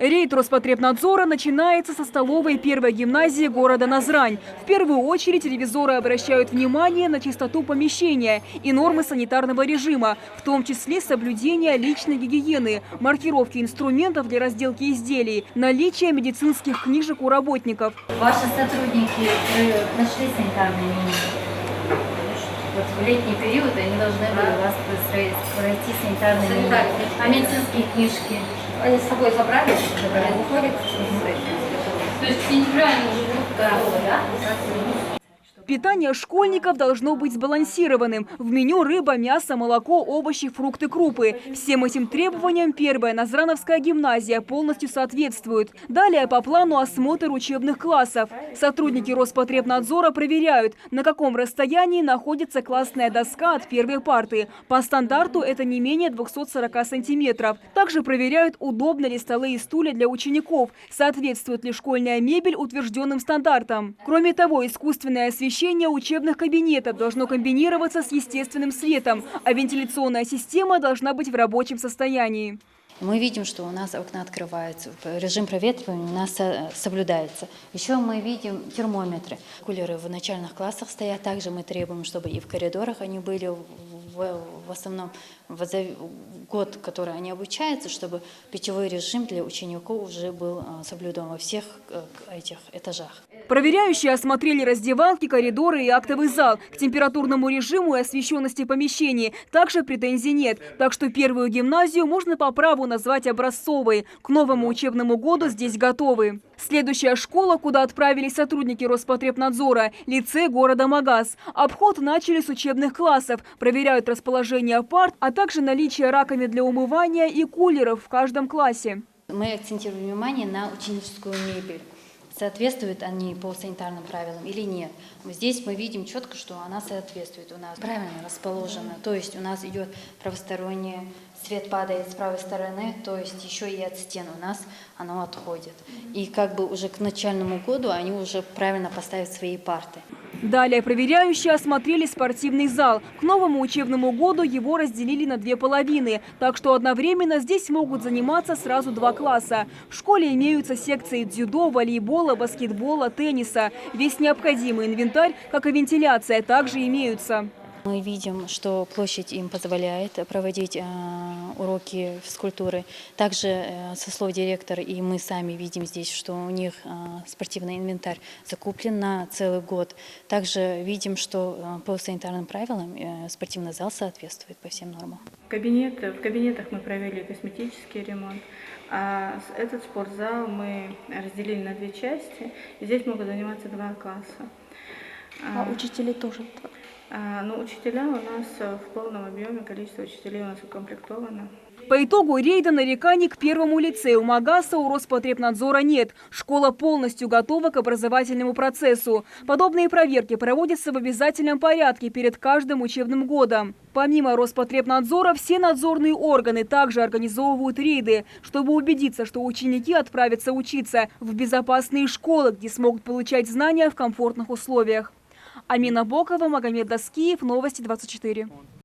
Рейд Роспотребнадзора начинается со столовой первой гимназии города Назрань. В первую очередь ревизоры обращают внимание на чистоту помещения и нормы санитарного режима, в том числе соблюдение личной гигиены, маркировки инструментов для разделки изделий, наличие медицинских книжек у работников. Ваши сотрудники прошли санитарные минимумы? Вот в летний период они должны были у вас пройти санитарные минимумы. А медицинские книжки? Они с собой забрали? Забрали. Уходят? То есть все неправильно живут, да? Питание школьников должно быть сбалансированным. В меню рыба, мясо, молоко, овощи, фрукты, крупы. Всем этим требованиям первая Назрановская гимназия полностью соответствует. Далее по плану осмотр учебных классов. Сотрудники Роспотребнадзора проверяют, на каком расстоянии находится классная доска от первой парты. По стандарту это не менее 240 сантиметров. Также проверяют, удобны ли столы и стулья для учеников, соответствует ли школьная мебель утвержденным стандартам. Кроме того, искусственное освещение учебных кабинетов должно комбинироваться с естественным светом, а вентиляционная система должна быть в рабочем состоянии. Мы видим, что у нас окна открываются, режим проветривания у нас соблюдается. Еще мы видим термометры. Кулеры в начальных классах стоят. Также мы требуем, чтобы и в коридорах они были в основном в год, который они обучаются, чтобы питьевой режим для учеников уже был соблюден во всех этих этажах. Проверяющие осмотрели раздевалки, коридоры и актовый зал. К температурному режиму и освещенности помещений также претензий нет. Так что первую гимназию можно по праву назвать образцовой. К новому учебному году здесь готовы. Следующая школа, куда отправились сотрудники Роспотребнадзора – лицей города Магаз. Обход начали с учебных классов. Проверяют расположение парт, а также наличие раковин для умывания и кулеров в каждом классе. Мы акцентируем внимание на ученическую мебель. Соответствуют они по санитарным правилам или нет. Здесь мы видим четко, что она соответствует. У нас правильно расположена. То есть у нас идет правосторонний, свет падает с правой стороны, то есть еще и от стен у нас оно отходит. И как бы уже к начальному году они уже правильно поставят свои парты. Далее проверяющие осмотрели спортивный зал. К новому учебному году его разделили на две половины, так что одновременно здесь могут заниматься сразу два класса. В школе имеются секции дзюдо, волейбола, баскетбола, тенниса. Весь необходимый инвентарь, как и вентиляция, также имеются. Мы видим, что площадь им позволяет проводить уроки физкультуры. Также со слов директора и мы сами видим здесь, что у них спортивный инвентарь закуплен на целый год. Также видим, что по санитарным правилам спортивный зал соответствует по всем нормам. В кабинетах мы провели косметический ремонт. А этот спортзал мы разделили на две части. И здесь могут заниматься два класса. А учителей тоже? Но учителя у нас в полном объеме, количество учителей у нас укомплектовано. По итогу рейда нареканий к первому лицею Магаса у Роспотребнадзора нет. Школа полностью готова к образовательному процессу. Подобные проверки проводятся в обязательном порядке перед каждым учебным годом. Помимо Роспотребнадзора, все надзорные органы также организовывают рейды, чтобы убедиться, что ученики отправятся учиться в безопасные школы, где смогут получать знания в комфортных условиях. Амина Бокова, Магомед Даскиев, Новости 24.